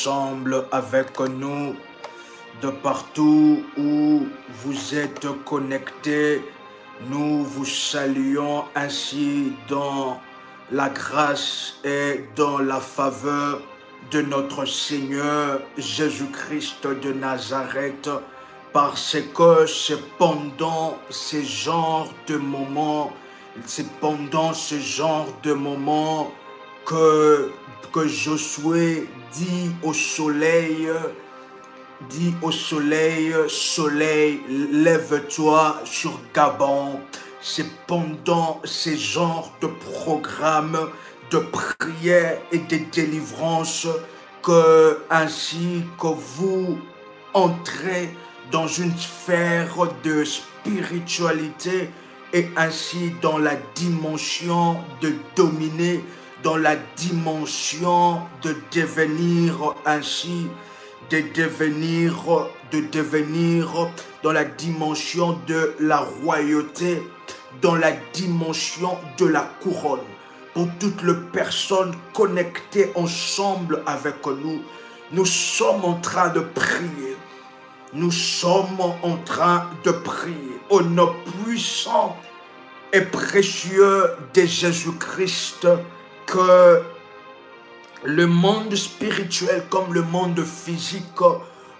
ensemble avec nous de partout où vous êtes connectés. Nous vous saluons ainsi dans la grâce et dans la faveur de notre Seigneur Jésus-Christ de Nazareth, parce que c'est pendant ce genre de moments, que Josué dit au soleil, soleil, lève-toi sur Gabaon. C'est pendant ces genres de programmes de prière et de délivrance ainsi que vous entrez dans une sphère de spiritualité et ainsi dans la dimension de dominer, dans la dimension de devenir ainsi, de devenir dans la dimension de la royauté, dans la dimension de la couronne. Pour toutes les personnes connectées ensemble avec nous, nous sommes en train de prier. Nous sommes en train de prier au nom puissant et précieux de Jésus-Christ, que le monde spirituel comme le monde physique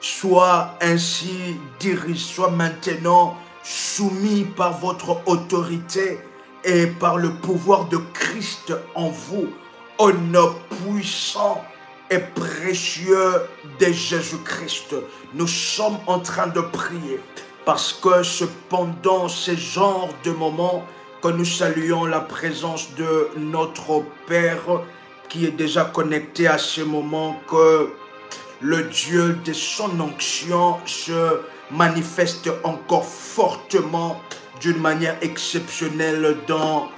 soit ainsi dirigé, soit maintenant soumis par votre autorité et par le pouvoir de Christ en vous, au nom puissant et précieux de Jésus-Christ. Nous sommes en train de prier parce que cependant ce genre de moments que nous saluons la présence de notre Père qui est déjà connecté à ce moment, que le Dieu de son onction se manifeste encore fortement d'une manière exceptionnelle dans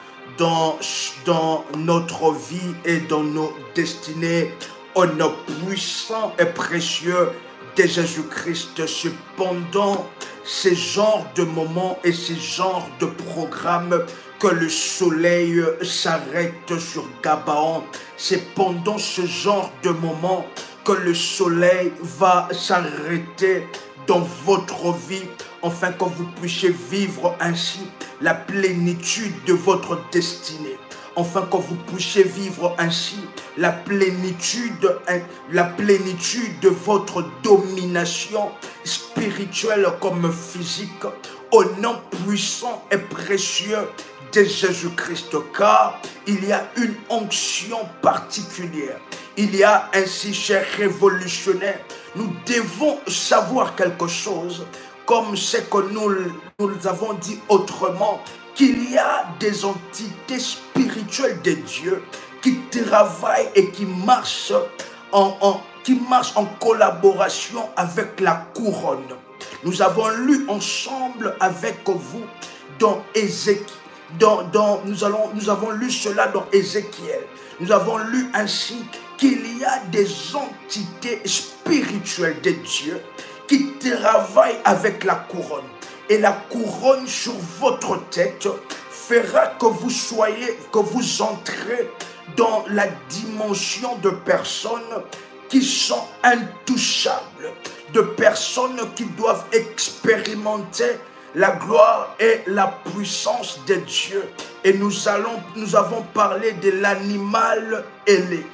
notre vie et dans nos destinées, au nom puissant et précieux de Jésus-Christ. Cependant, ces genres de moments et ces genres de programmes que le soleil s'arrête sur Gabaon, c'est pendant ce genre de moments que le soleil va s'arrêter dans votre vie, afin que vous puissiez vivre ainsi la plénitude de votre destinée, afin que vous puissiez vivre ainsi la plénitude de votre domination spirituelle comme physique, au nom puissant et précieux de Jésus-Christ, car il y a une onction particulière. Il y a ainsi, chers révolutionnaires, nous devons savoir quelque chose, comme c'est que nous avons dit autrement, qu'il y a des entités spirituelles de Dieu qui travaillent et qui marchent en collaboration avec la couronne. Nous avons lu ensemble avec vous dans Ézéchiel. Nous avons lu cela dans Ézéchiel. Nous avons lu ainsi qu'il y a des entités spirituelles de Dieu qui travaillent avec la couronne. Et la couronne sur votre tête fera que vous entrez dans la dimension de personnes qui sont intouchables, de personnes qui doivent expérimenter la gloire et la puissance de Dieu. Et nous avons parlé de l'animal ailé.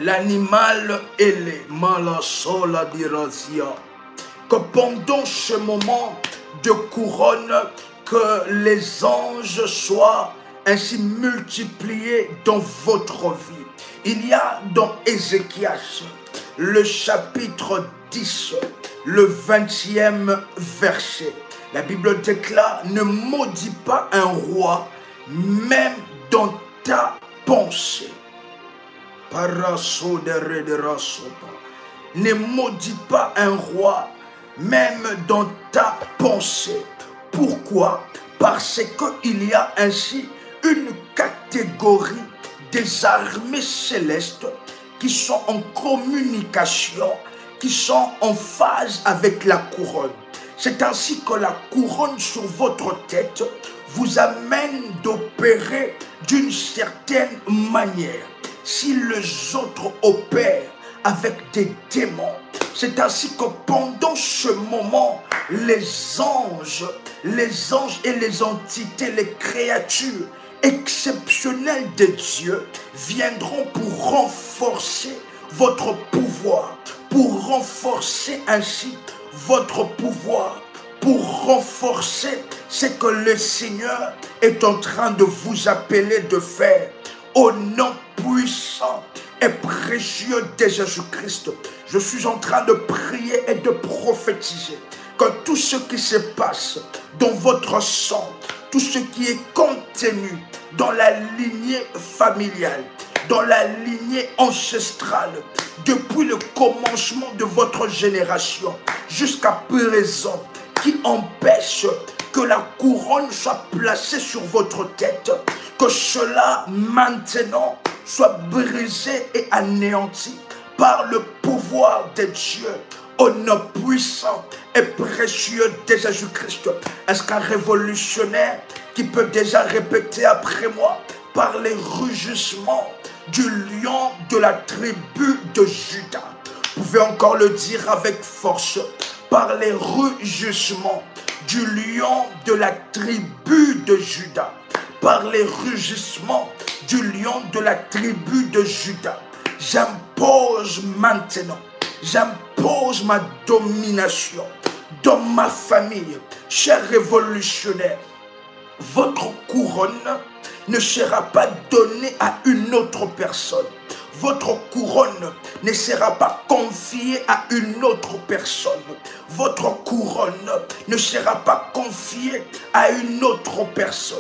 L'animal ailé, malasola dirazia, que pendant ce moment de couronne, que les anges soient ainsi multipliés dans votre vie. Il y a dans Ézéchiel, le chapitre 10, le 20e verset. La Bible déclare: ne maudis pas un roi, même dans ta pensée. Ne maudis pas un roi, même dans ta pensée. Pourquoi? Parce qu'il y a ainsi une catégorie des armées célestes qui sont en communication, qui sont en phase avec la couronne. C'est ainsi que la couronne sur votre tête vous amène d'opérer d'une certaine manière. Si les autres opèrent avec des démons. C'est ainsi que pendant ce moment, les anges et les entités, les créatures exceptionnelles de Dieu viendront pour renforcer votre pouvoir, pour renforcer ainsi votre pouvoir, pour renforcer ce que le Seigneur est en train de vous appeler de faire. Au nom puissant et précieux de Jésus-Christ, je suis en train de prier et de prophétiser que tout ce qui se passe dans votre sang, tout ce qui est contenu dans la lignée familiale, dans la lignée ancestrale, depuis le commencement de votre génération jusqu'à présent, qui empêche que la couronne soit placée sur votre tête, que cela maintenant soit brisé et anéanti par le pouvoir de Dieu, au nom puissant et précieux de Jésus-Christ. Est-ce qu'un révolutionnaire qui peut déjà répéter après moi, par les rugissements du lion de la tribu de Juda? Vous pouvez encore le dire avec force. Par les rugissements du lion de la tribu de Juda. Par les rugissements du lion de la tribu de Juda. J'impose maintenant, j'impose ma domination dans ma famille. Chers révolutionnaires, votre couronne ne sera pas donnée à une autre personne. Votre couronne ne sera pas confiée à une autre personne. Votre couronne ne sera pas confiée à une autre personne.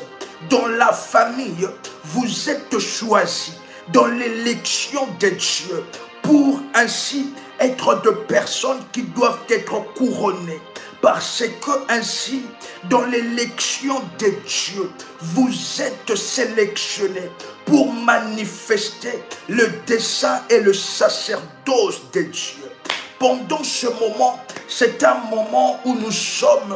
Dans la famille, vous êtes choisis dans l'élection de Dieu pour ainsi être de personnes qui doivent être couronnées. Parce que ainsi, dans l'élection de Dieu, vous êtes sélectionnés pour manifester le dessein et le sacerdoce de Dieu. Pendant ce moment, c'est un moment où nous sommes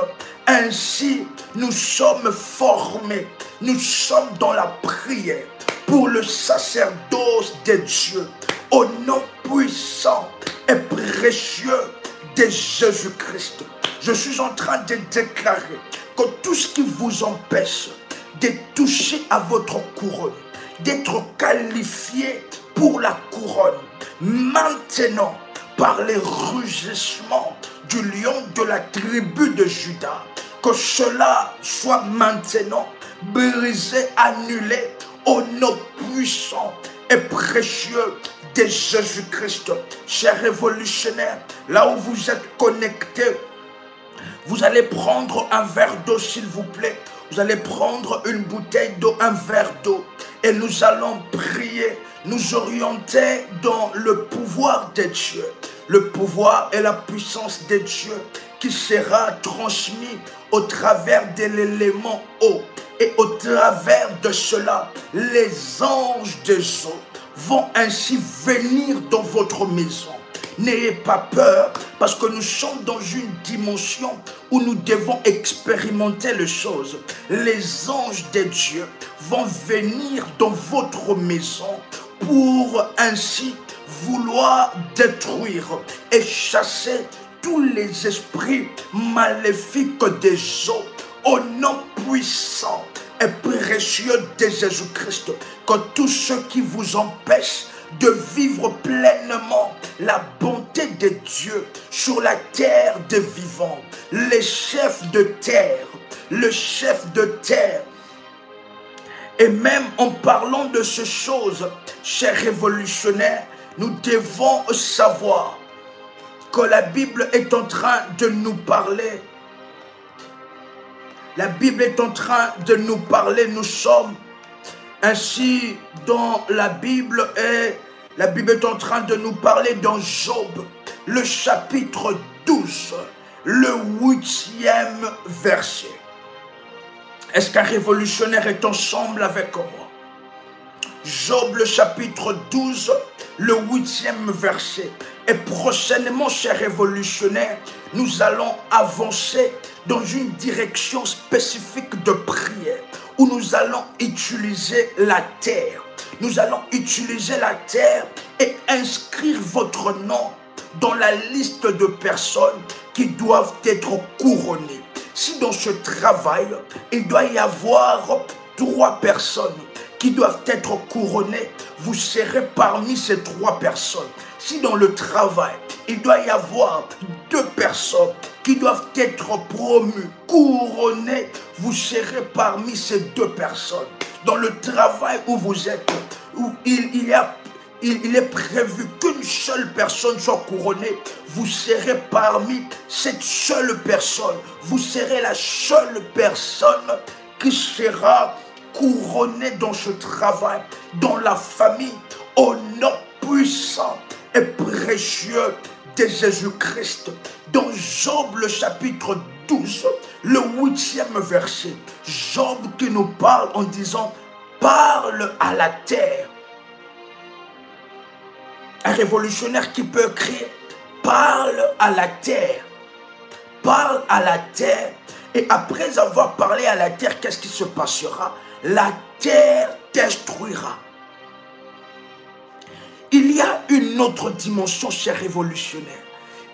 formés, nous sommes dans la prière pour le sacerdoce de Dieu, au nom puissant et précieux de Jésus-Christ. Je suis en train de déclarer que tout ce qui vous empêche de toucher à votre couronne, d'être qualifié pour la couronne, maintenant, par les rugissements du lion de la tribu de Juda, que cela soit maintenant brisé, annulé, au nom puissant et précieux de Jésus-Christ. Chers révolutionnaires, là où vous êtes connectés, vous allez prendre un verre d'eau, s'il vous plaît. Vous allez prendre une bouteille d'eau, un verre d'eau. Et nous allons prier, nous orienter dans le pouvoir de Dieu. Le pouvoir et la puissance de Dieu qui sera transmis au travers de l'élément eau. Et au travers de cela, les anges des eaux vont ainsi venir dans votre maison. N'ayez pas peur, parce que nous sommes dans une dimension où nous devons expérimenter les choses. Les anges de Dieu vont venir dans votre maison pour ainsi vouloir détruire et chasser tous les esprits maléfiques des eaux. Au nom puissant et précieux de Jésus-Christ, que tous ceux qui vous empêchent de vivre pleinement la bonté de Dieu sur la terre des vivants, les chefs de terre, le chef de terre. Et même en parlant de ces choses, chers révolutionnaires, nous devons savoir que la Bible est en train de nous parler. La Bible est en train de nous parler, nous sommes ainsi dans la Bible et la Bible est en train de nous parler dans Job, le chapitre 12, le 8e verset. Est-ce qu'un révolutionnaire est ensemble avec moi? Job, le chapitre 12, le 8e verset. Et prochainement, chers révolutionnaires, nous allons avancer dans une direction spécifique de prière où nous allons utiliser la terre. Nous allons utiliser la terre et inscrire votre nom dans la liste de personnes qui doivent être couronnées. Si dans ce travail, il doit y avoir 3 personnes qui doivent être couronnées, vous serez parmi ces 3 personnes. Si dans le travail, il doit y avoir 2 personnes qui doivent être promues, couronnées, vous serez parmi ces 2 personnes. Dans le travail où vous êtes, où il est prévu qu'une seule personne soit couronnée, vous serez parmi cette seule personne. Vous serez la seule personne qui sera couronnée dans ce travail, dans la famille, au nom puissant et précieux de Jésus-Christ. Dans Job le chapitre 12, le 8e verset, Job qui nous parle en disant « Parle à la terre ». Un révolutionnaire qui peut écrire « Parle à la terre ». Parle à la terre. Et après avoir parlé à la terre, qu'est-ce qui se passera? La terre t'instruira. Il y a une autre dimension, chers révolutionnaires.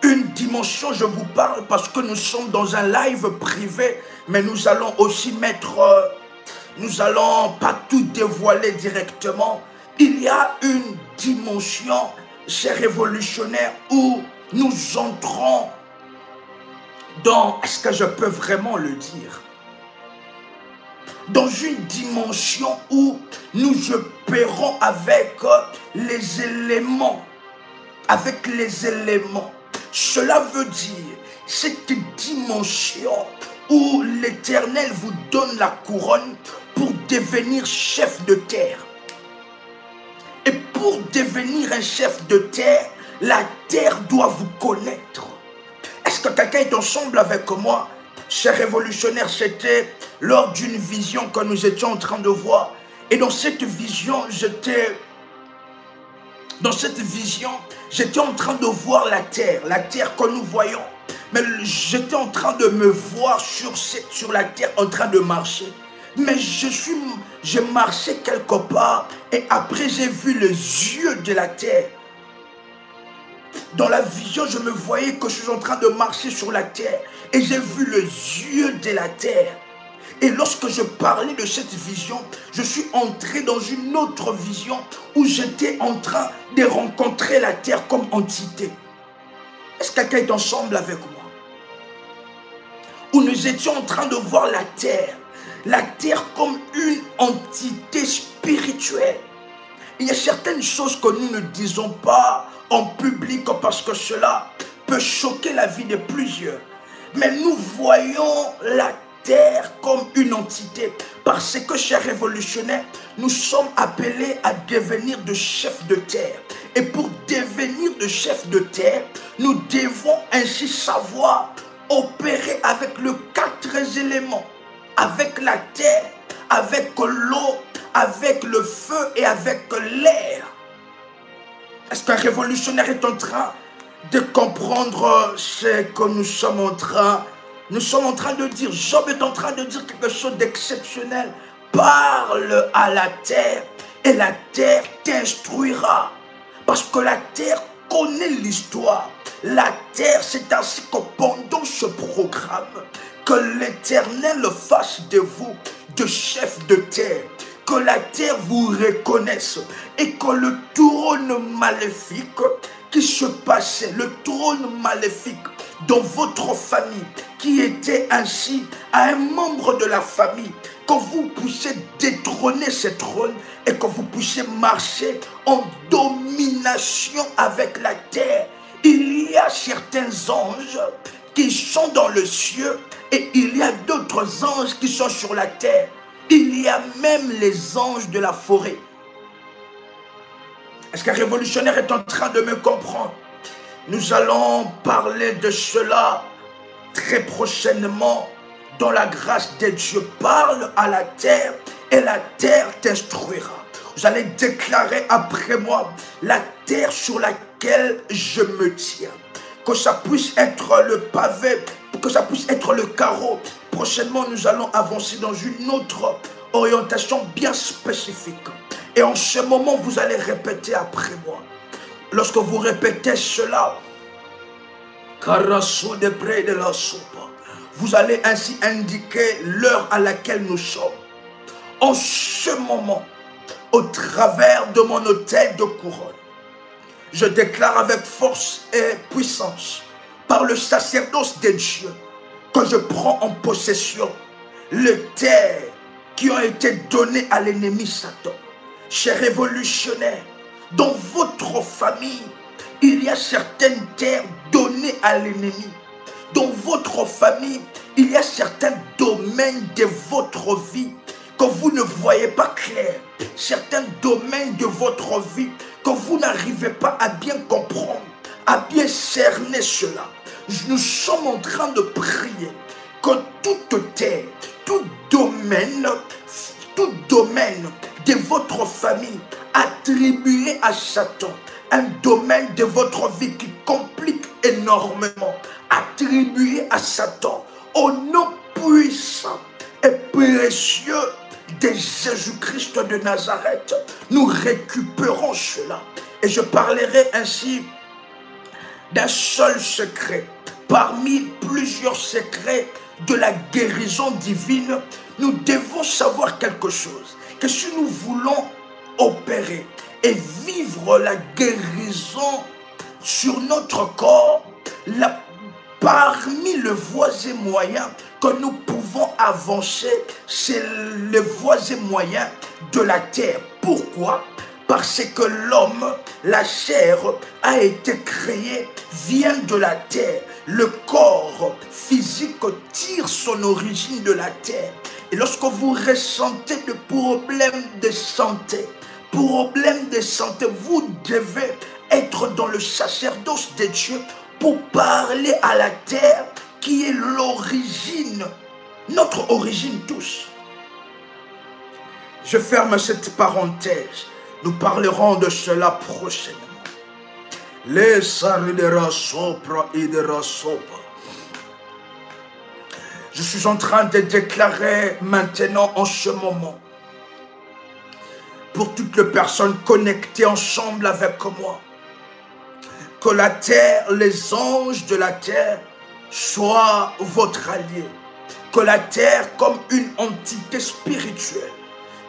Une dimension, je vous parle parce que nous sommes dans un live privé, mais nous allons aussi mettre, nous allons pas tout dévoiler directement. Il y a une dimension, chers révolutionnaires, où nous entrons dans, est-ce que je peux vraiment le dire? Dans une dimension où nous opérons avec les éléments. Avec les éléments. Cela veut dire, cette dimension où l'Éternel vous donne la couronne pour devenir chef de terre. Et pour devenir un chef de terre, la terre doit vous connaître. Est-ce que quelqu'un est ensemble avec moi? Chers révolutionnaires, c'était lors d'une vision que nous étions en train de voir. Et dans cette vision, j'étais en train de voir la terre que nous voyons. Mais j'étais en train de me voir sur la terre en train de marcher. Mais j'ai marché quelque part et après j'ai vu les yeux de la terre. Dans la vision, je me voyais que je suis en train de marcher sur la terre et j'ai vu les yeux de la terre. Et lorsque je parlais de cette vision, je suis entré dans une autre vision où j'étais en train de rencontrer la terre comme entité. Est-ce que quelqu'un est ensemble avec moi? Où nous étions en train de voir la terre comme une entité spirituelle. Il y a certaines choses que nous ne disons pas en public parce que cela peut choquer la vie de plusieurs. Mais nous voyons la terre comme une entité parce que, chers révolutionnaires, nous sommes appelés à devenir de chefs de terre. Et pour devenir de chefs de terre, nous devons ainsi savoir opérer avec les 4 éléments. Avec la terre, avec l'eau, avec le feu et avec l'air. Est-ce qu'un révolutionnaire est en train de comprendre ce que nous sommes en train de dire? Job est en train de dire quelque chose d'exceptionnel. Parle à la terre et la terre t'instruira. Parce que la terre connaît l'histoire. La terre, c'est ainsi que pendant ce programme, que l'Éternel fasse de vous de chefs de terre. Que la terre vous reconnaisse et que le trône maléfique qui se passait, le trône maléfique dans votre famille, qui était ainsi à un membre de la famille, que vous puissiez détrôner ce trône et que vous puissiez marcher en domination avec la terre. Il y a certains anges qui sont dans le ciel et il y a d'autres anges qui sont sur la terre. Il y a même les anges de la forêt. Est-ce qu'un révolutionnaire est en train de me comprendre? Nous allons parler de cela très prochainement dans la grâce de Dieu. Parle à la terre et la terre t'instruira. Vous allez déclarer après moi la terre sur laquelle je me tiens. Que ça puisse être le pavé, que ça puisse être le carreau. Prochainement, nous allons avancer dans une autre orientation bien spécifique. Et en ce moment, vous allez répéter après moi. Lorsque vous répétez cela, vous allez ainsi indiquer l'heure à laquelle nous sommes. En ce moment, au travers de mon autel de couronne, je déclare avec force et puissance, par le sacerdoce de Dieu, que je prends en possession les terres qui ont été données à l'ennemi Satan. Chers révolutionnaires, dans votre famille, il y a certaines terres données à l'ennemi. Dans votre famille, il y a certains domaines de votre vie que vous ne voyez pas clair. Certains domaines de votre vie que vous n'arrivez pas à bien comprendre, à bien cerner cela. Nous sommes en train de prier que toute terre, tout domaine de votre famille attribué à Satan, un domaine de votre vie qui complique énormément, attribué à Satan, au nom puissant et précieux de Jésus-Christ de Nazareth, nous récupérons cela. Et je parlerai ainsi d'un seul secret. Parmi plusieurs secrets de la guérison divine, nous devons savoir quelque chose. Que si nous voulons opérer et vivre la guérison sur notre corps, parmi les voies et moyens que nous pouvons avancer, c'est les voies et moyens de la terre. Pourquoi? Parce que l'homme, la chair, a été créée, vient de la terre. Le corps physique tire son origine de la terre. Et lorsque vous ressentez des problèmes de santé, vous devez être dans le sacerdoce de Dieu pour parler à la terre qui est l'origine, notre origine tous. Je ferme cette parenthèse. Nous parlerons de cela prochainement. Les saridera sopra idera sopa. Je suis en train de déclarer maintenant en ce moment, pour toutes les personnes connectées ensemble avec moi, que la terre, les anges de la terre soient votre allié. Que la terre comme une entité spirituelle,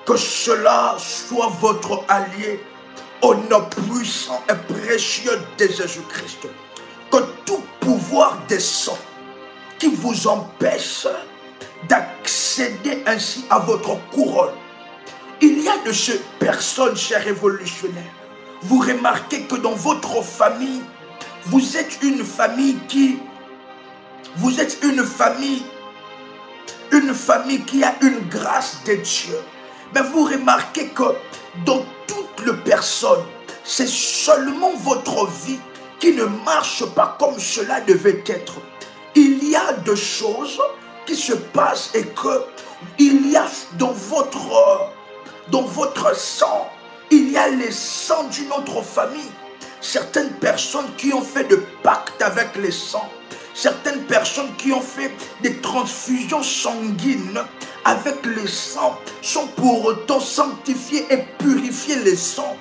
que cela soit votre allié au nom puissant et précieux de Jésus-Christ. Que tout pouvoir descend qui vous empêche d'accéder ainsi à votre couronne. Il y a de ces personnes, chers révolutionnaires, vous remarquez que dans votre famille, vous êtes une famille qui a une grâce de Dieu. Mais vous remarquez que dans toutes les personnes, c'est seulement votre vie qui ne marche pas comme cela devait être. Il y a des choses qui se passent et que il y a dans votre sang, il y a les sangs d'une autre famille. Certaines personnes qui ont fait des pactes avec les sangs, certaines personnes qui ont fait des transfusions sanguines avec les sangs sont pour autant sanctifiés et purifiés les sangs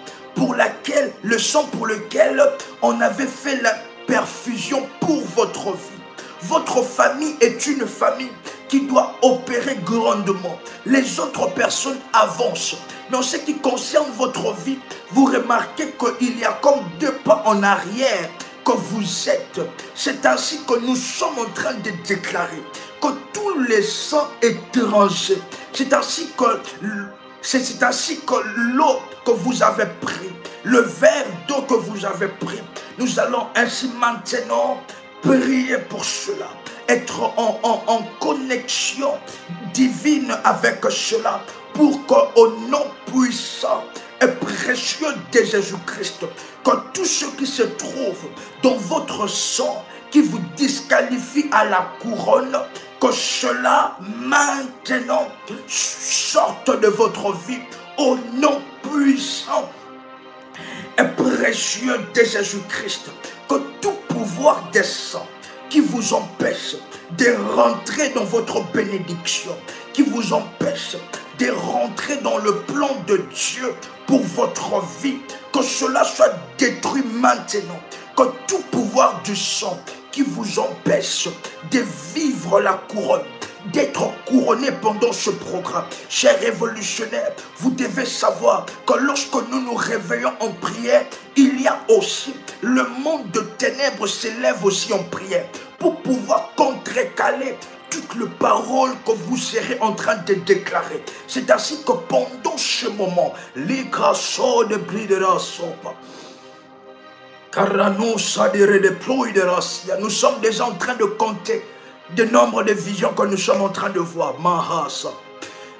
le sang pour lequel on avait fait la perfusion pour votre vie. Votre famille est une famille qui doit opérer grandement. Les autres personnes avancent. Mais en ce qui concerne votre vie, vous remarquez qu'il y a comme 2 pas en arrière que vous êtes. C'est ainsi que nous sommes en train de déclarer que tous les sangs étrangers, c'est ainsi que l'eau que vous avez pris, le verre d'eau que vous avez pris, nous allons ainsi maintenant prier pour cela, être en connexion divine avec cela, pour qu'au nom puissant et précieux de Jésus-Christ, que tout ce qui se trouve dans votre sang, qui vous disqualifie à la couronne, que cela maintenant sorte de votre vie au nom puissant et précieux de Jésus-Christ. Que tout pouvoir des sangs qui vous empêche de rentrer dans votre bénédiction, qui vous empêche de rentrer dans le plan de Dieu pour votre vie, que cela soit détruit maintenant, que tout pouvoir du sang qui vous empêche de vivre la couronne, d'être couronné pendant ce programme. Chers révolutionnaires, vous devez savoir que lorsque nous nous réveillons en prière, il y a aussi le monde de ténèbres s'élève aussi en prière pour pouvoir contrecaler toutes les paroles que vous serez en train de déclarer. C'est ainsi que pendant ce moment, les grâces de bris de la sopa, nous sommes déjà en train de compter le nombre de visions que nous sommes en train de voir. Mahasa.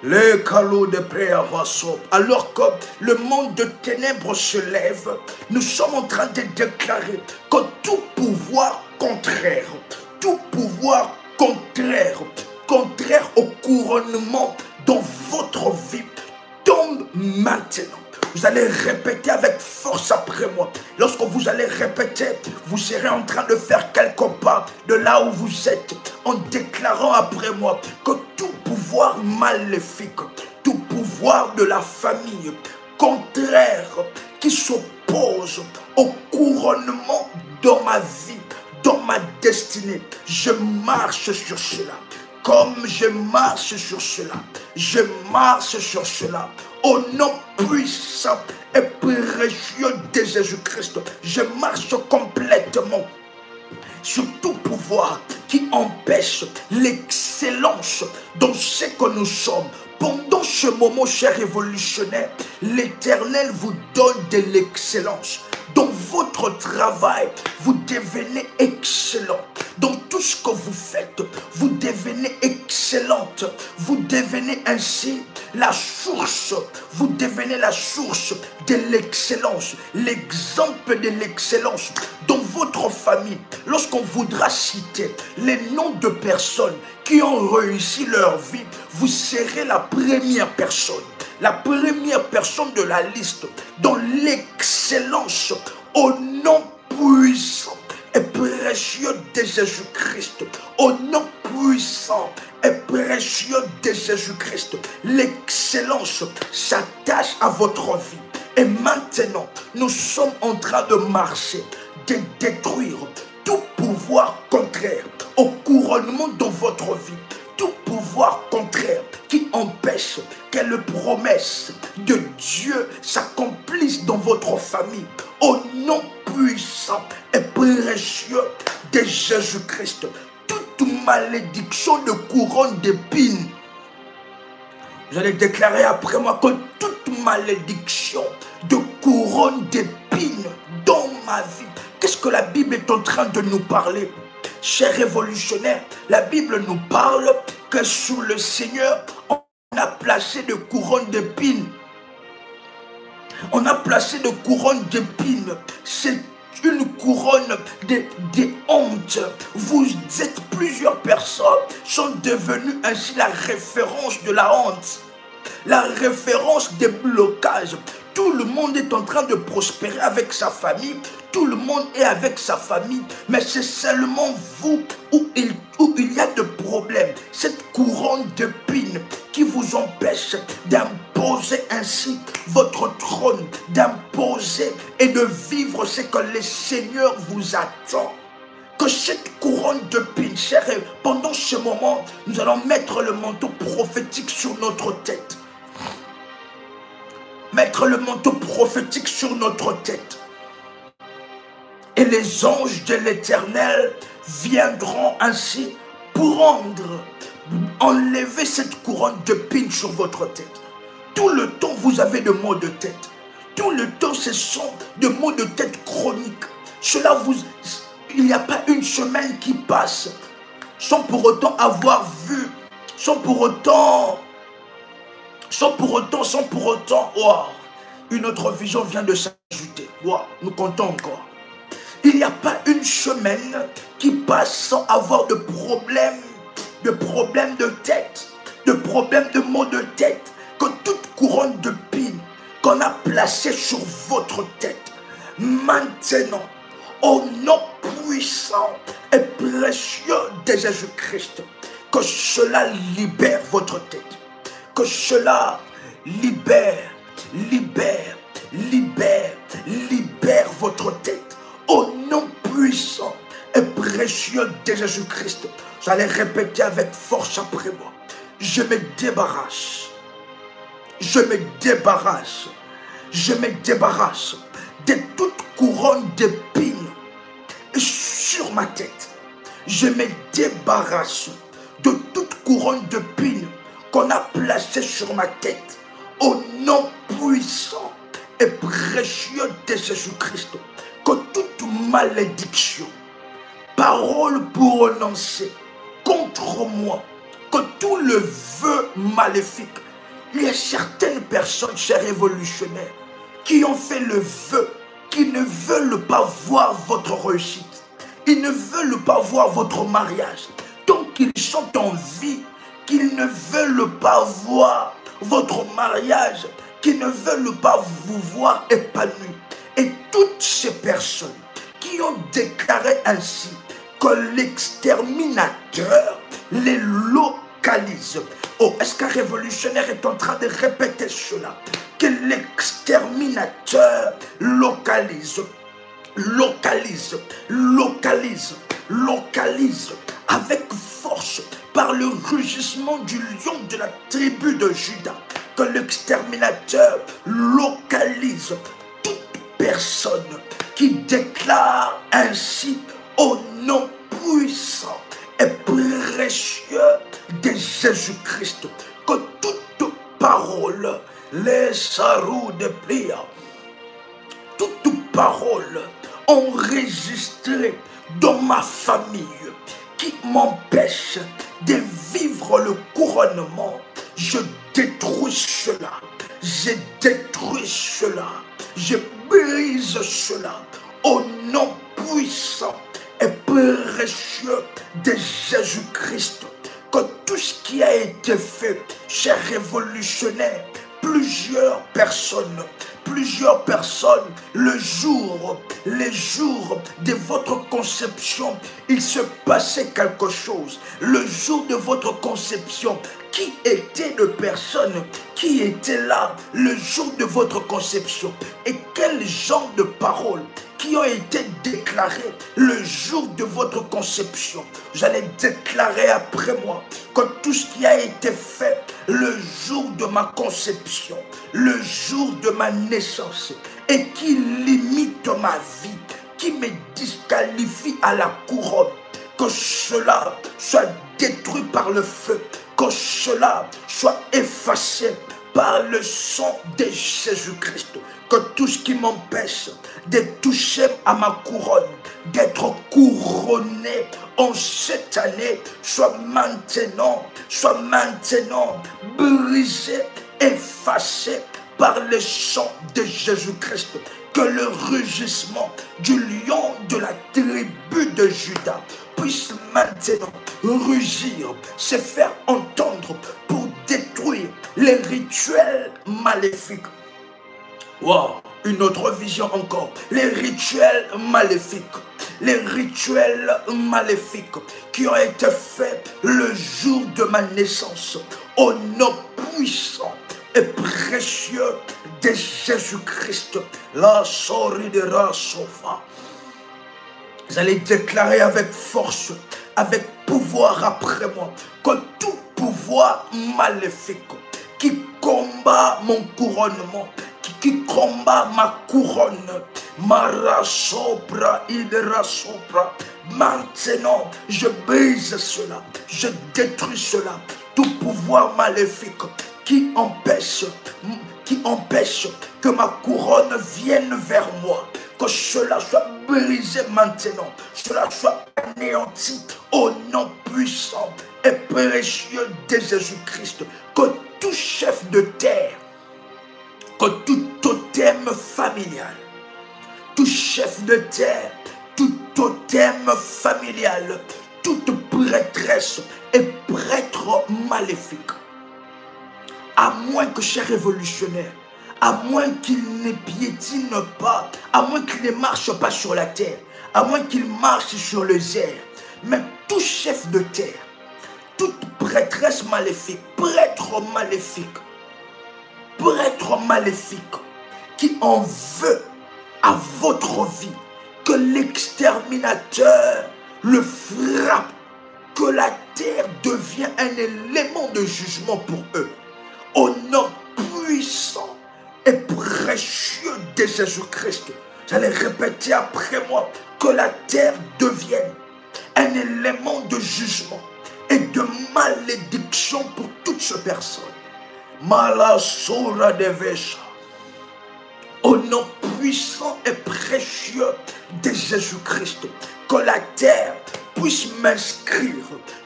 Les calots de Préavasop. Alors que le monde de ténèbres se lève, nous sommes en train de déclarer que tout pouvoir contraire au couronnement dans votre vie, tombe maintenant. Vous allez répéter avec force après moi. Lorsque vous allez répéter, vous serez en train de faire quelques pas de là où vous êtes, en déclarant après moi que tout pouvoir maléfique, tout pouvoir de la famille contraire qui s'oppose au couronnement dans ma vie, dans ma destinée, je marche sur cela. Comme je marche sur cela, je marche sur cela. Au nom puissant et précieux de Jésus-Christ, je marche complètement sur tout pouvoir qui empêche l'excellence dans ce que nous sommes. Pendant ce moment, chers révolutionnaires, l'Éternel vous donne de l'excellence. Dans votre travail, vous devenez excellent. Dans tout ce que vous faites, vous devenez excellente. Vous devenez ainsi la source. Vous devenez la source de l'excellence. L'exemple de l'excellence dans votre famille. Lorsqu'on voudra citer les noms de personnes qui ont réussi leur vie, vous serez la première personne. La première personne de la liste dans l'excellence au nom puissant et précieux de Jésus-Christ. Au nom puissant et précieux de Jésus-Christ. L'excellence s'attache à votre vie. Et maintenant, nous sommes en train de marcher, de détruire tout pouvoir contraire au couronnement de votre vie. Tout pouvoir contraire qui empêche que les promesses de Dieu s'accomplissent dans votre famille. Au nom puissant et précieux de Jésus-Christ. Toute malédiction de couronne d'épines. Vous allez déclarer après moi que toute malédiction de couronne d'épines dans ma vie. Qu'est-ce que la Bible est en train de nous parler? Chers révolutionnaires, la Bible nous parle que sous le Seigneur, on a placé de couronnes d'épines. On a placé de couronnes d'épines. C'est une couronne de honte. Vous êtes plusieurs personnes, sont devenues ainsi la référence de la honte. La référence des blocages. Tout le monde est en train de prospérer avec sa famille. Tout le monde est avec sa famille. Mais c'est seulement vous où il y a des problèmes. Cette couronne d'épines qui vous empêche d'imposer ainsi votre trône. D'imposer et de vivre ce que le Seigneur vous attend. Que cette couronne d'épines, chers, pendant ce moment, nous allons mettre le manteau prophétique sur notre tête. Mettre le manteau prophétique sur notre tête. Et les anges de l'Éternel viendront ainsi pour enlever cette couronne d'épines sur votre tête. Tout le temps, vous avez des maux de tête. Tout le temps, ce sont des maux de tête chroniques. Il n'y a pas une semaine qui passe sans pour autant avoir vu, sans pour autant, wow, une autre vision vient de s'ajouter. Wow, nous comptons encore. Il n'y a pas une semaine qui passe sans avoir de problèmes de tête, de problèmes de maux de tête, que toute couronne d'épines qu'on a placée sur votre tête, maintenant, au nom puissant et précieux de Jésus-Christ, que cela libère votre tête. que cela libère, libère, libère, libère votre tête. Au nom puissant et précieux de Jésus-Christ, vous allez répéter avec force après moi. Je me débarrasse, je me débarrasse, je me débarrasse de toute couronne d'épines sur ma tête. Je me débarrasse de toute couronne d'épines qu'on a placée sur ma tête. Au nom puissant et précieux de Jésus-Christ, que toute malédiction, parole prononcée contre moi, que tout le vœu maléfique, il y a certaines personnes, chers révolutionnaires, qui ont fait le vœu, qui ne veulent pas voir votre réussite. Ils ne veulent pas voir votre mariage. Donc ils sont en vie, qu'ils ne veulent pas voir votre mariage, qu'ils ne veulent pas vous voir épanoui. Et toutes ces personnes qui ont déclaré ainsi que l'exterminateur les localise. Oh, est-ce qu'un révolutionnaire est en train de répéter cela? Que l'exterminateur localise, localise, localise, localise avec force par le rugissement du lion de la tribu de Juda. Que l'exterminateur localise toute personne qui déclare ainsi au nom puissant et précieux de Jésus-Christ, que toute parole, les sarous de prière, toute parole enregistrée dans ma famille qui m'empêche de vivre le couronnement, je détruis cela, je détruis cela, je brise cela au nom puissant et précieux de Jésus-Christ. Que tout ce qui a été fait, chers révolutionnaires, plusieurs personnes, les jours de votre conception, il se passait quelque chose. Le jour de votre conception, qui étaient les personnes qui étaient là le jour de votre conception? Et quel genre de paroles qui ont été déclarées le jour de votre conception? Vous allez déclarer après moi que tout ce qui a été fait le jour de ma conception, le jour de ma naissance, et qui limite ma vie, qui me disqualifie à la couronne, que cela soit détruit par le feu, que cela soit effacé par le sang de Jésus-Christ. Que tout ce qui m'empêche de toucher à ma couronne, d'être couronné en cette année, soit maintenant brisé, effacé par le sang de Jésus-Christ. Que le rugissement du lion de la tribu de Juda puisse maintenant rugir, se faire entendre pour détruire les rituels maléfiques. Wow, une autre vision encore. Les rituels maléfiques qui ont été faits le jour de ma naissance, au nom puissant et précieux de Jésus-Christ. La soridera sofa. Vous allez déclarer avec force, avec pouvoir après moi, que tout pouvoir maléfique qui combat mon couronnement, qui combat ma couronne, Mara sopra, idera sopra, maintenant je brise cela, je détruis cela, tout pouvoir maléfique qui empêche que ma couronne vienne vers moi, que cela soit brisé maintenant, cela soit anéanti au nom puissant et précieux de Jésus-Christ. Que tout chef de terre, que tout totem familial, tout chef de terre, tout totem familial, toute prêtresse et prêtre maléfique, à moins que, cher révolutionnaire, à moins qu'il ne piétine pas, à moins qu'il ne marche pas sur la terre, à moins qu'il marche sur les airs, mais tout chef de terre, toute prêtresse maléfique, prêtre maléfique, qui en veut à votre vie, que l'exterminateur le frappe, que la terre devient un élément de jugement pour eux. Au nom puissant et précieux de Jésus-Christ, vous allez répéter après moi, que la terre devienne un élément de jugement et de malédiction pour toute cette personne. Malasura devesha. Au nom puissant et précieux de Jésus-Christ, que la terre puisse m'inscrire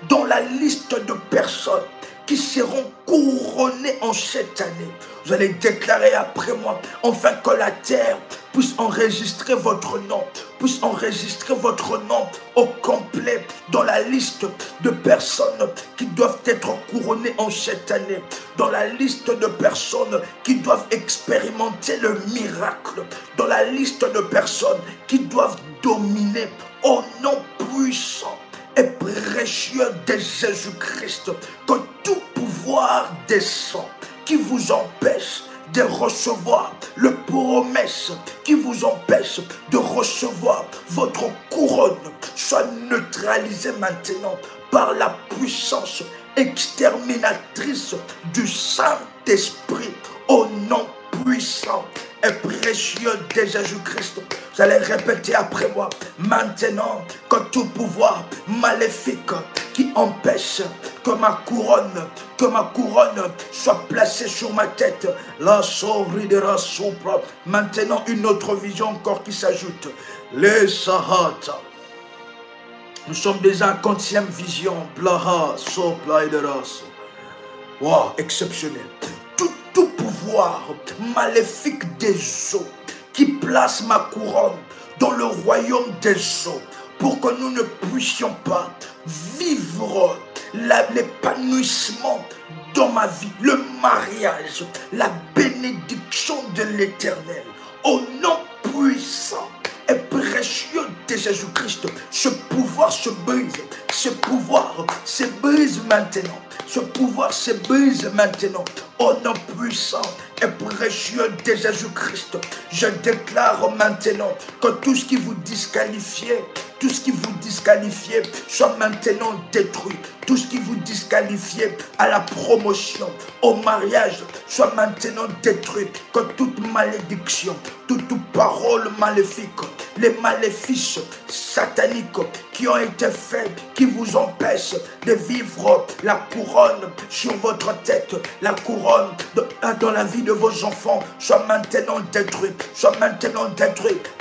dans la liste de personnes qui seront couronnées en cette année. Vous allez déclarer après moi, enfin que la terre puisse enregistrer votre nom, au complet dans la liste de personnes qui doivent être couronnées en cette année, dans la liste de personnes qui doivent expérimenter le miracle, dans la liste de personnes qui doivent dominer au nom puissant et précieux de Jésus-Christ, que tout pouvoir descend qui vous empêche de recevoir le promesse, qui vous empêche de recevoir votre couronne, soit neutralisé maintenant par la puissance exterminatrice du Saint-Esprit, au nom puissant et précieux de Jésus-Christ. Vous allez répéter après moi, maintenant que tout pouvoir maléfique qui empêche que ma couronne soit placée sur ma tête, la soridera sopra. Maintenant une autre vision encore qui s'ajoute, les sahata. Nous sommes déjà à 50e vision, blaha sopla ederaso. Wow, exceptionnel. Tout pouvoir maléfique des eaux qui place ma couronne dans le royaume des eaux pour que nous ne puissions pas vivre l'épanouissement dans ma vie, le mariage, la bénédiction de l'Éternel. Au nom puissant et précieux de Jésus-Christ, ce pouvoir se brise, ce pouvoir se brise maintenant. Ce pouvoir se brise maintenant. Au nom puissant et précieux de Jésus-Christ, je déclare maintenant que tout ce qui vous disqualifiait, soit maintenant détruit. Tout ce qui vous disqualifiait à la promotion, au mariage, soit maintenant détruit. Que toute malédiction, toute parole maléfique, les maléfices sataniques qui ont été faits, qui vous empêchent de vivre la couronne sur votre tête, la couronne dans la vie de vos enfants, soit maintenant détruite,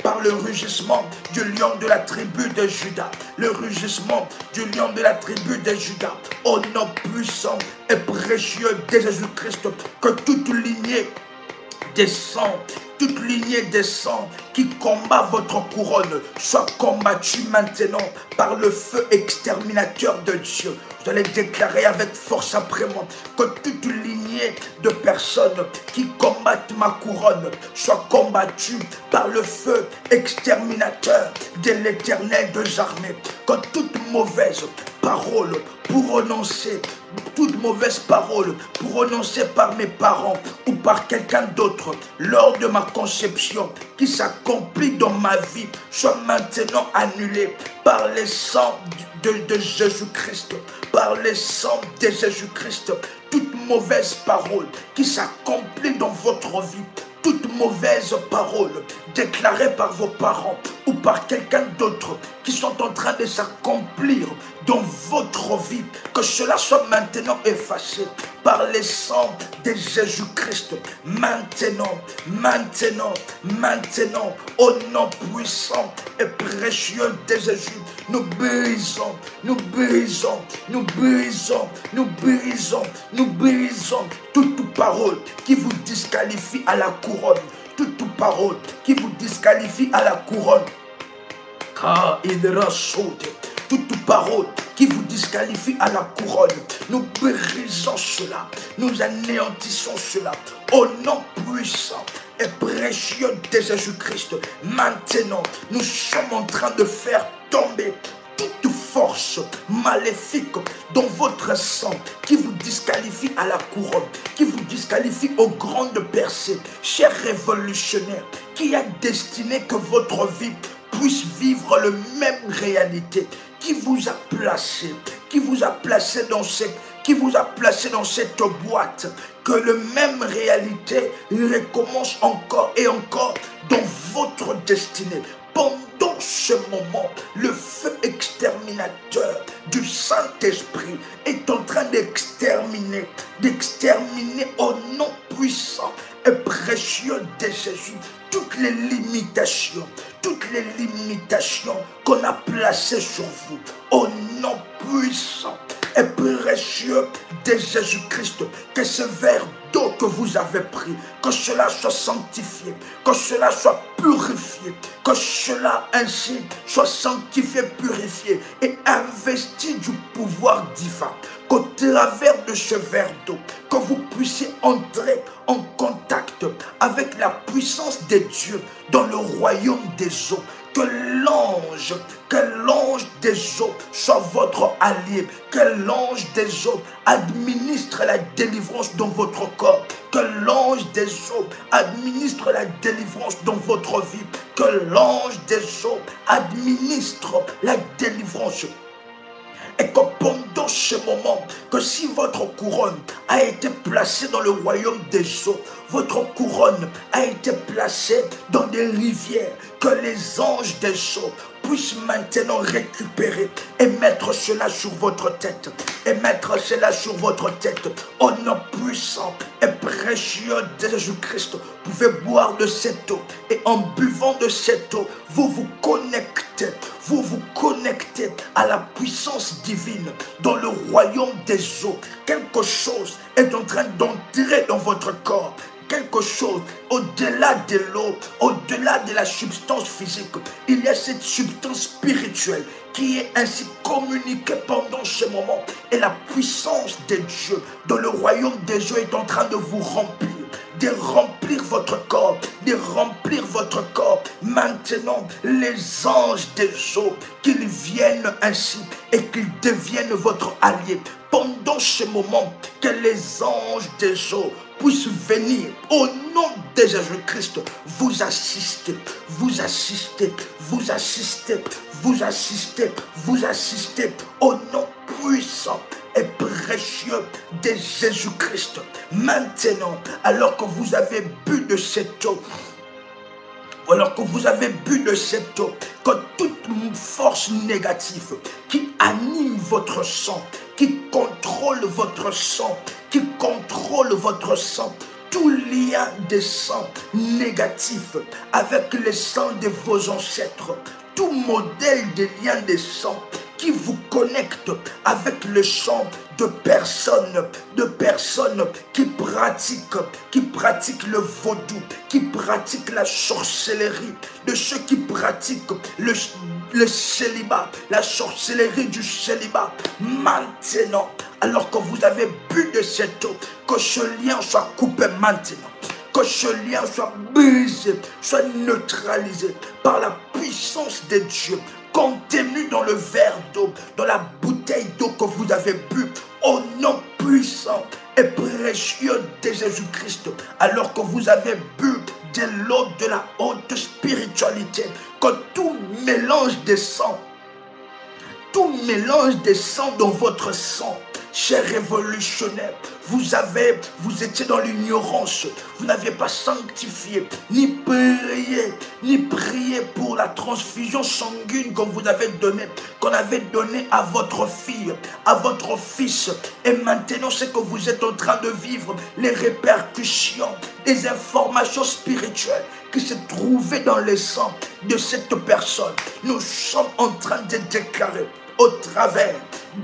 par le rugissement du lion de la tribu de Juda, le rugissement du lion de la tribu de Juda, au nom puissant et précieux de Jésus-Christ, que toute lignée des sangs qui combat votre couronne soit combattue maintenant par le feu exterminateur de Dieu. Vous allez déclarer avec force après moi que toute lignée de personnes qui combattent ma couronne soit combattue par le feu exterminateur de l'Éternel des armées. Que toute mauvaise parole prononcée par mes parents ou par quelqu'un d'autre lors de ma conception qui s'accomplit dans ma vie soit maintenant annulée par le sang de Jésus-Christ, par le sang de Jésus-Christ. Toute mauvaise parole qui s'accomplit dans votre vie, toute mauvaise parole déclarée par vos parents ou par quelqu'un d'autre qui sont en train de s'accomplir dans votre vie, que cela soit maintenant effacé par le sang de Jésus-Christ. Maintenant, au nom puissant et précieux de Jésus, nous brisons toute parole qui vous disqualifie à la couronne, toute parole qui vous disqualifie à la couronne. Car il rassure toute parole qui vous disqualifie à la couronne. Nous brisons cela, nous anéantissons cela au nom puissant et précieux de Jésus-Christ. Maintenant, nous sommes en train de faire tomber toute force maléfique dans votre sang qui vous disqualifie à la couronne, qui vous disqualifie aux grandes percées. Cher révolutionnaire, qui a destiné que votre vie puisse vivre la même réalité, qui vous a placé dans cette boîte, que la même réalité recommence encore et encore dans votre destinée. Pendant ce moment, le feu exterminateur du Saint-Esprit est en train d'exterminer au nom puissant et précieux de Jésus toutes les limitations qu'on a placées sur vous, au nom puissant et précieux de Jésus-Christ. Que ce verre d'eau que vous avez pris, que cela soit sanctifié, que cela soit purifié, que cela ainsi soit sanctifié, purifié et investi du pouvoir divin. Qu'au travers de ce verre d'eau, que vous puissiez entrer en contact avec la puissance de Dieu dans le royaume des eaux. Que l'ange des eaux soit votre allié. Que l'ange des eaux administre la délivrance dans votre corps. Que l'ange des eaux administre la délivrance dans votre vie. Que l'ange des eaux administre la délivrance. Et que pendant ce moment, que si votre couronne a été placée dans le royaume des eaux, votre couronne a été placée dans des rivières, que les anges des eaux puissent maintenant récupérer et mettre cela sur votre tête. Et mettre cela sur votre tête. Au nom puissant et précieux de Jésus-Christ, vous pouvez boire de cette eau. Et en buvant de cette eau, vous vous connectez à la puissance divine dans le royaume des eaux. Quelque chose est en train d'entrer dans votre corps. Quelque chose au-delà de l'eau, au-delà de la substance physique. Il y a cette substance spirituelle qui est ainsi communiquée pendant ce moment. Et la puissance de Dieu dans le royaume des eaux est en train de vous remplir. De remplir votre corps, de remplir votre corps. Maintenant, les anges des eaux, qu'ils viennent ainsi et qu'ils deviennent votre allié. Pendant ce moment, que les anges des eaux puissent venir au nom de Jésus-Christ, vous assister, au nom puissant et précieux de Jésus-Christ. Maintenant, alors que vous avez bu de cette eau, que toute force négative qui anime votre sang, qui contrôle votre sang, tout lien de sang négatif avec le sang de vos ancêtres, tout modèle de lien de sang qui vous connecte avec le sang de personnes qui pratiquent le vaudou, qui pratiquent la sorcellerie, de ceux qui pratiquent le célibat, la sorcellerie du célibat. Maintenant, alors que vous avez bu de cette eau, que ce lien soit coupé maintenant. Que ce lien soit brisé, soit neutralisé par la puissance de Dieu contenu dans le verre d'eau, dans la bouteille d'eau que vous avez bu, au nom puissant et précieux de Jésus-Christ, alors que vous avez bu de l'eau de la haute spiritualité, que tout mélange de sang dans votre sang, cher révolutionnaire, vous étiez dans l'ignorance, vous n'aviez pas sanctifié, ni prié pour la transfusion sanguine qu'on vous avait donnée, qu'on avait donnée à votre fille, à votre fils. Et maintenant, c'est que vous êtes en train de vivre les répercussions des informations spirituelles qui se trouvaient dans le sang de cette personne. Nous sommes en train de déclarer au travers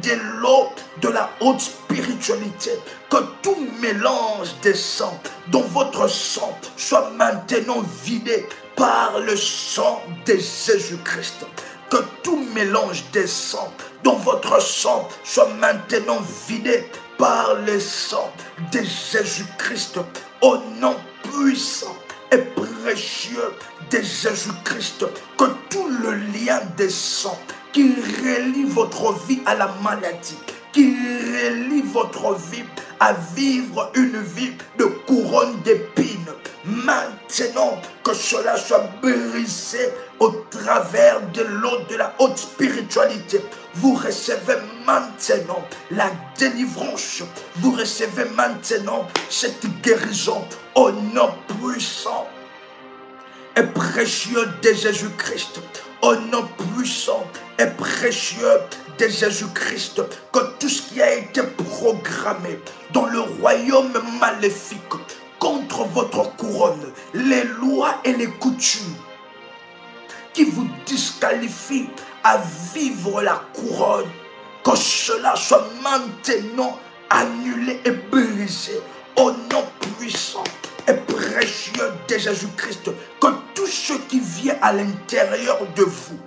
de l'eau de la haute spiritualité, que tout mélange de sang dans votre sang soit maintenant vidé par le sang de Jésus-Christ. Que tout mélange de sang dans votre sang soit maintenant vidé par le sang de Jésus-Christ, au nom puissant et précieux de Jésus-Christ. Que tout le lien de sang qui relie votre vie à la maladie, qui relie votre vie à vivre une vie de couronne d'épines. Maintenant, que cela soit brisé au travers de l'eau de la haute spiritualité. Vous recevez maintenant la délivrance. Vous recevez maintenant cette guérison au nom puissant et précieux de Jésus-Christ. Au nom puissant et précieux de Jésus-Christ, que tout ce qui a été programmé dans le royaume maléfique contre votre couronne, les lois et les coutumes qui vous disqualifient à vivre la couronne, que cela soit maintenant annulé et brisé au nom puissant et précieux de Jésus-Christ. Que tout ce qui vient à l'intérieur de vous,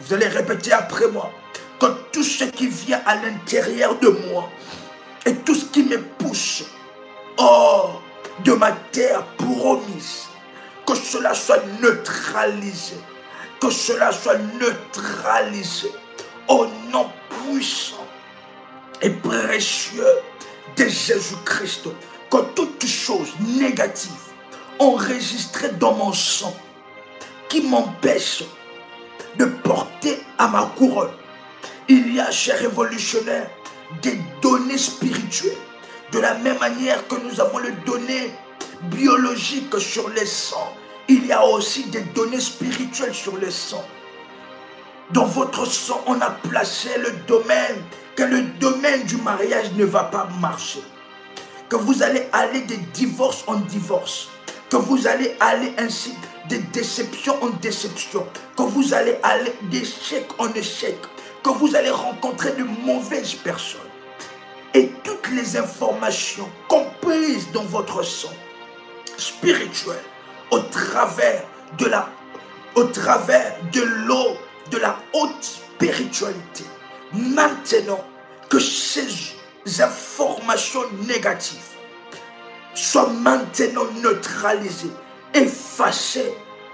vous allez répéter après moi, que tout ce qui vient à l'intérieur de moi et tout ce qui me pousse hors de ma terre promise, que cela soit neutralisé, que cela soit neutralisé au nom puissant et précieux de Jésus-Christ. Que toutes choses négatives enregistrées dans mon sang qui m'empêchent de porter à ma couronne. Il y a chez Révolutionnaire des données spirituelles. De la même manière que nous avons les données biologiques sur les sangs, il y a aussi des données spirituelles sur les sangs. Dans votre sang, on a placé le domaine, que le domaine du mariage ne va pas marcher. Que vous allez aller de divorce en divorce. Que vous allez aller ainsi de déception en déception. Que vous allez aller d'échec en échec. Que vous allez rencontrer de mauvaises personnes. Et toutes les informations comprises dans votre sang spirituel au travers de l'eau de la haute spiritualité. Maintenant que ces informations négatives soient maintenant neutralisées, effacées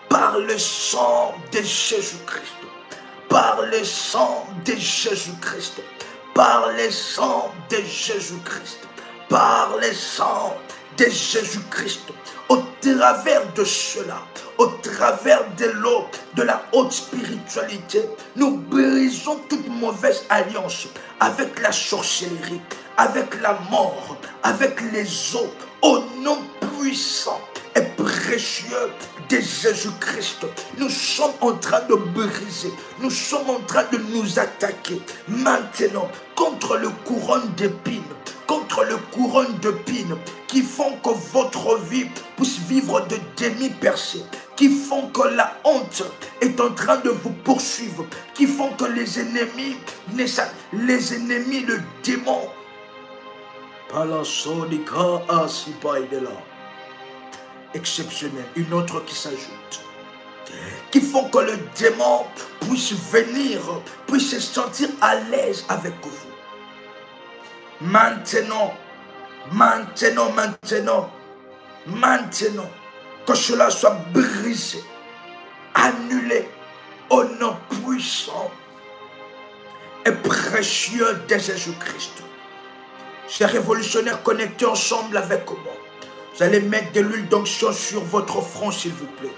par le sang de Jésus-Christ, par le sang de Jésus-Christ, par le sang de Jésus-Christ, par le sang de Jésus-Christ. Au travers de cela, au travers de l'eau de la haute spiritualité, nous brisons toute mauvaise alliance avec la sorcellerie, avec la mort, avec les eaux, au nom puissant et précieux de Jésus-Christ. Nous sommes en train de briser, nous sommes en train de nous attaquer maintenant contre le couronne d'épines, contre le couronne d'épines qui font que votre vie puisse vivre de demi-percées, qui font que la honte est en train de vous poursuivre, qui font que les ennemis, le démon, exceptionnel, une autre qui s'ajoute, qui font que le démon puisse venir, puisse se sentir à l'aise avec vous. Maintenant, que cela soit brisé, annulé au nom puissant et précieux de Jésus-Christ. Chers révolutionnaires, connectés ensemble avec moi. Vous allez mettre de l'huile d'onction sur votre front, s'il vous plaît.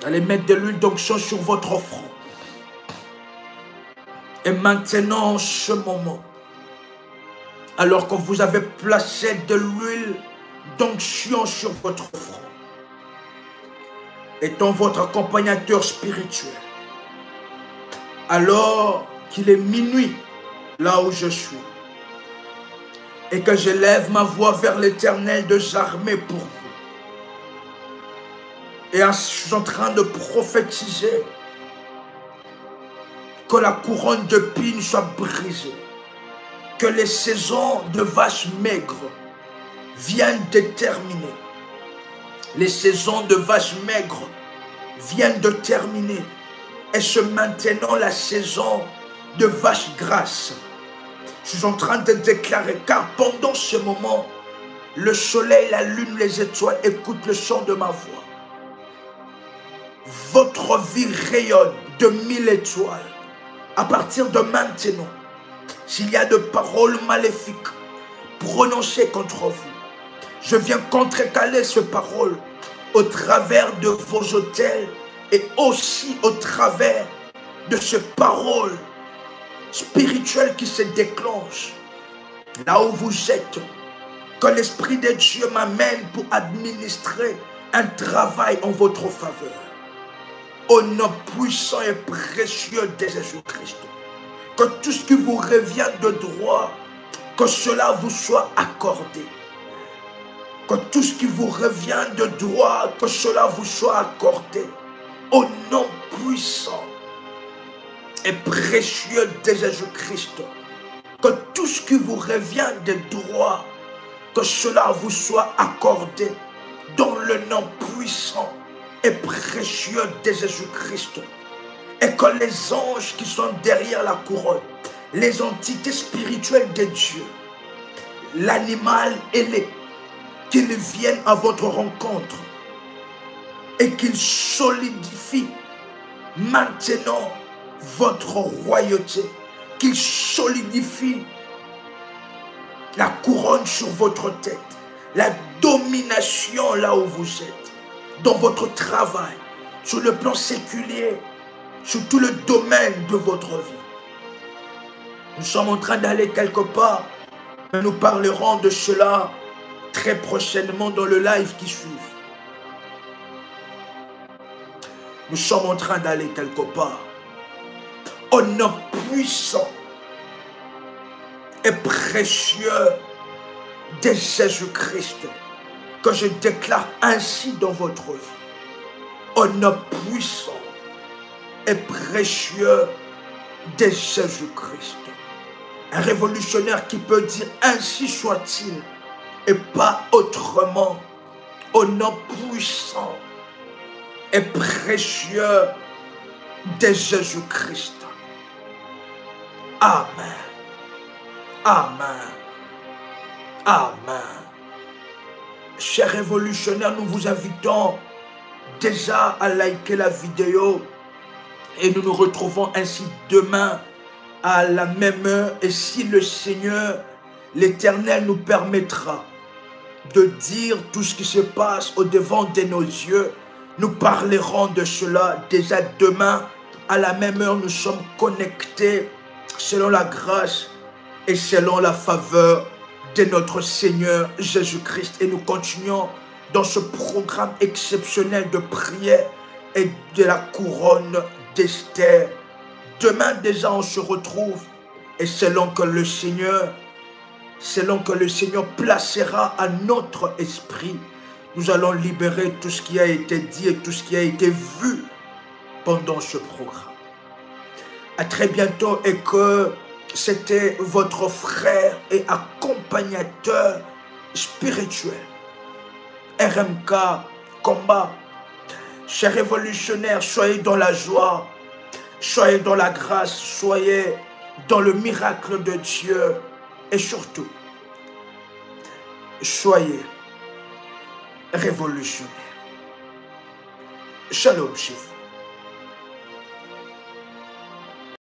Vous allez mettre de l'huile d'onction sur votre front. Et maintenant, en ce moment, alors que vous avez placé de l'huile d'onction sur votre front, étant votre accompagnateur spirituel, alors qu'il est minuit, là où je suis, et que je lève ma voix vers l'Éternel des armées pour vous. Et je suis en train de prophétiser que la couronne d'épines soit brisée, que les saisons de vaches maigres viennent de terminer. Les saisons de vaches maigres viennent de terminer. Et ce maintenant la saison de vaches grasses. Je suis en train de déclarer, car pendant ce moment, le soleil, la lune, les étoiles écoutent le son de ma voix. Votre vie rayonne de 1000 étoiles. À partir de maintenant, s'il y a de paroles maléfiques prononcées contre vous, je viens contrecaler ces paroles au travers de vos autels et aussi au travers de ces paroles spirituelles qui se déclenchent là où vous êtes. Que l'Esprit de Dieu m'amène pour administrer un travail en votre faveur. Au nom puissant et précieux de Jésus-Christ, que tout ce qui vous revient de droit, que cela vous soit accordé. Que tout ce qui vous revient de droit, que cela vous soit accordé. Au nom puissant et précieux de Jésus-Christ, que tout ce qui vous revient de droit, que cela vous soit accordé dans le nom puissant et précieux de Jésus-Christ. Et que les anges qui sont derrière la couronne, les entités spirituelles de Dieu, l'animal ailé, qu'ils viennent à votre rencontre et qu'ils solidifient maintenant votre royauté, qu'ils solidifient la couronne sur votre tête, la domination là où vous êtes, dans votre travail, sur le plan séculier, sur tout le domaine de votre vie. Nous sommes en train d'aller quelque part, mais nous parlerons de cela très prochainement dans le live qui suit. Nous sommes en train d'aller quelque part. Au nom puissant et précieux de Jésus-Christ, que je déclare ainsi dans votre vie. Au nom puissant et précieux de Jésus-Christ. Un révolutionnaire qui peut dire ainsi soit-il et pas autrement. Au nom puissant et précieux de Jésus-Christ. Amen. Amen. Amen. Chers révolutionnaires, nous vous invitons déjà à liker la vidéo et nous nous retrouvons ainsi demain à la même heure. Et si le Seigneur, l'Éternel, nous permettra de dire tout ce qui se passe au devant de nos yeux, nous parlerons de cela déjà demain à la même heure. Nous sommes connectés selon la grâce et selon la faveur de notre Seigneur Jésus-Christ. Et nous continuons dans ce programme exceptionnel de prière et de la couronne d'Esther. Demain déjà on se retrouve et selon que le Seigneur placera à notre esprit, nous allons libérer tout ce qui a été dit et tout ce qui a été vu pendant ce programme. À très bientôt et que c'était votre frère et accompagnateur spirituel, RMK Combat. Chers révolutionnaires, soyez dans la joie, soyez dans la grâce, soyez dans le miracle de Dieu et surtout, soyez révolutionnaires. Shalom chez vous.